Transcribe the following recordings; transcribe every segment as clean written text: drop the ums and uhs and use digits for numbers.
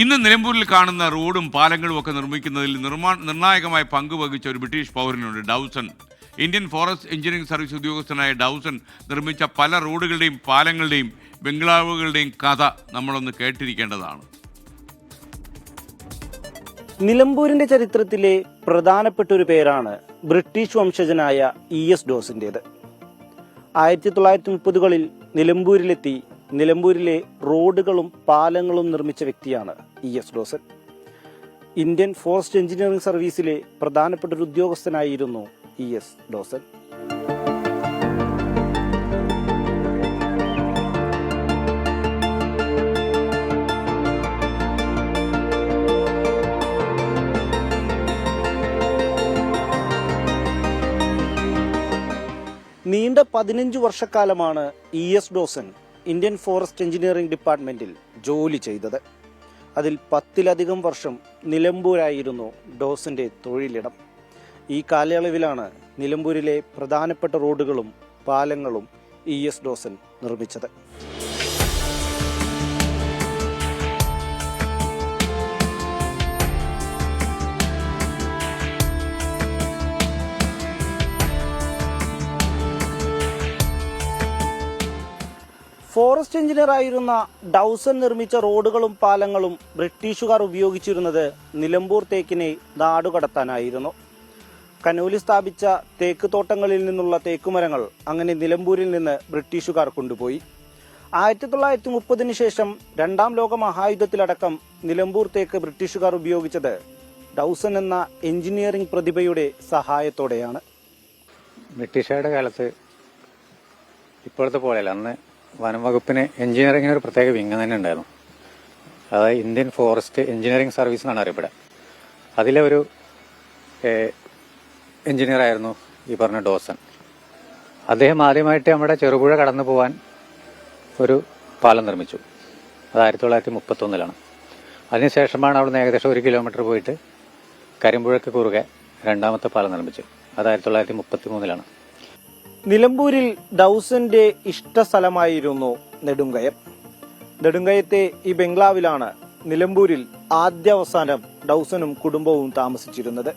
ഇന്ന് നിലമ്പൂരിൽ കാണുന്ന റോഡും പാലങ്ങളും ഒക്കെ നിർമ്മിക്കുന്നതിൽ നിർണായകമായ പങ്ക് വഹിച്ച ഒരു ബ്രിട്ടീഷ് പൗരനുണ്ട്, Dawson. Indian forest engineering service ഉദ്യോഗസ്ഥനായ ഡൗസൺ നിർമ്മിച്ച പല റോഡുകളുടെയും പാലങ്ങളുടെയും ബംഗ്ലാവുകളുടെയും കഥ നമ്മളൊന്ന് കേട്ടിരിക്കേണ്ടതാണ്. നിലമ്പൂരിന്റെ ചരിത്രത്തിലെ പ്രധാനപ്പെട്ട ഒരു പേരാണ് ബ്രിട്ടീഷ് വംശജനായ ES ഡോസിൻ്റേത്. 1930കളിൽ നിലമ്പൂരിലെത്തി നിലമ്പൂരിലെ റോഡുകളും പാലങ്ങളും നിർമ്മിച്ച വ്യക്തിയാണ് ES Dawson. Indian forest engineering സർവീസിലെ പ്രധാനപ്പെട്ട ഒരു ഉദ്യോഗസ്ഥനായിരുന്നു ES ഡോസൻ. നീണ്ട 15 വർഷക്കാലമാണ് ES Dawson Indian forest engineering ഡിപ്പാർട്ട്മെന്റിൽ ജോലി ചെയ്തത്. അതിൽ 10ലധികം വർഷം നിലമ്പൂരായിരുന്നു ഡോസന്റെ തൊഴിലിടം. ഈ കാലയളവിലാണ് നിലമ്പൂരിലെ പ്രധാനപ്പെട്ട റോഡുകളും പാലങ്ങളും ES ഡോസൻ നിർമ്മിച്ചത്. ഫോറസ്റ്റ് എഞ്ചിനീയർ ആയിരുന്ന ഡൗസൻ നിർമ്മിച്ച റോഡുകളും പാലങ്ങളും ബ്രിട്ടീഷുകാർ ഉപയോഗിച്ചിരുന്നത് നിലമ്പൂർ തേക്കിനെ നാടുകടത്താനായിരുന്നു. കനോലി സ്ഥാപിച്ച തേക്ക് തോട്ടങ്ങളിൽ നിന്നുള്ള തേക്കുമരങ്ങൾ അങ്ങനെ നിലമ്പൂരിൽ നിന്ന് ബ്രിട്ടീഷുകാർ കൊണ്ടുപോയി. 1930 ശേഷം രണ്ടാം ലോക മഹായുദ്ധത്തിലടക്കം നിലമ്പൂർ തേക്ക് ബ്രിട്ടീഷുകാർ ഉപയോഗിച്ചത് ഡൗസൻ എന്ന എഞ്ചിനീയറിംഗ് പ്രതിഭയുടെ സഹായത്തോടെയാണ്. ബ്രിട്ടീഷുകാരുടെ കാലത്ത് ഇപ്പോഴത്തെ പോലെയല്ല, അന്ന് വനം വകുപ്പിന് എഞ്ചിനീയറിംഗിന് ഒരു പ്രത്യേക വിങ് തന്നെ ഉണ്ടായിരുന്നു. അതായത് ഇന്ത്യൻ ഫോറസ്റ്റ് എഞ്ചിനീയറിംഗ് സർവീസ് എന്നാണ് അറിയപ്പെടുക. അതിലെ ഒരു എഞ്ചിനീയർ ആയിരുന്നു ഈ പറഞ്ഞ ഡോസൻ. അദ്ദേഹം ആദ്യമായിട്ട് നമ്മുടെ ചെറുപുഴ കടന്നു പോകാൻ ഒരു പാലം നിർമ്മിച്ചു. അത് 1931 അതിനുശേഷമാണ് അവിടുന്ന് ഏകദേശം 1 കിലോമീറ്റർ പോയിട്ട് കരിമ്പുഴയ്ക്ക് കുറുകെ രണ്ടാമത്തെ പാലം നിർമ്മിച്ചു. അത് 1933 നിലമ്പൂരിൽ ഡൗസന്റെ ഇഷ്ടസ്ഥലമായിരുന്നു നെടുങ്കയം. നെടുങ്കയത്തെ ഈ ബംഗ്ലാവിലാണ് നിലമ്പൂരിൽ ആദ്യാവസാനം ഡൗസനും കുടുംബവും താമസിച്ചിരുന്നത്.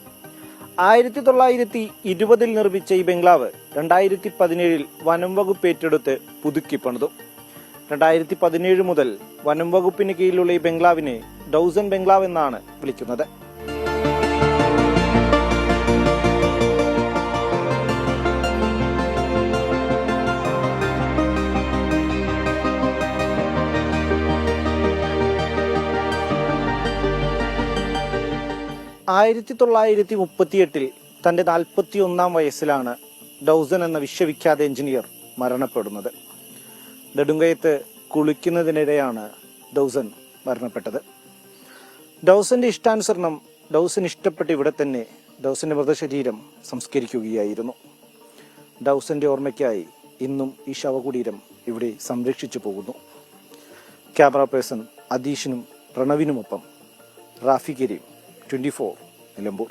1920 നിർമ്മിച്ച ഈ ബംഗ്ലാവ് 2017 വനം വകുപ്പ് ഏറ്റെടുത്ത് പുതുക്കി പണിതു. 2017 മുതൽ വനം വകുപ്പിന് കീഴിലുള്ള ഈ ബംഗ്ലാവിനെ ഡൗസൻ ബംഗ്ലാവ് എന്നാണ് വിളിക്കുന്നത്. ആയിരത്തി 1938 തന്റെ 41 വയസ്സിലാണ് ഡൗസൻ എന്ന വിശ്വവിഖ്യാത എഞ്ചിനീയർ മരണപ്പെടുന്നത്. നെടുങ്കയത്ത് കുളിക്കുന്നതിനിടെയാണ് ഡൗസൻ മരണപ്പെട്ടത്. ഡൗസന്റെ ഇഷ്ടാനുസരണം ഡൗസൻ ഇഷ്ടപ്പെട്ട ഇവിടെ തന്നെ ഡൗസന്റെ മൃതശരീരം സംസ്കരിക്കുകയായിരുന്നു. ഡൗസന്റെ ഓർമ്മയ്ക്കായി ഇന്നും ഈ ശവകുടീരം ഇവിടെ സംരക്ഷിച്ചു പോകുന്നു. ക്യാമറ പേഴ്സൺ അദീഷിനും പ്രണവിനുമൊപ്പം റാഫി കരീം, 24 നിലമ്പൂർ.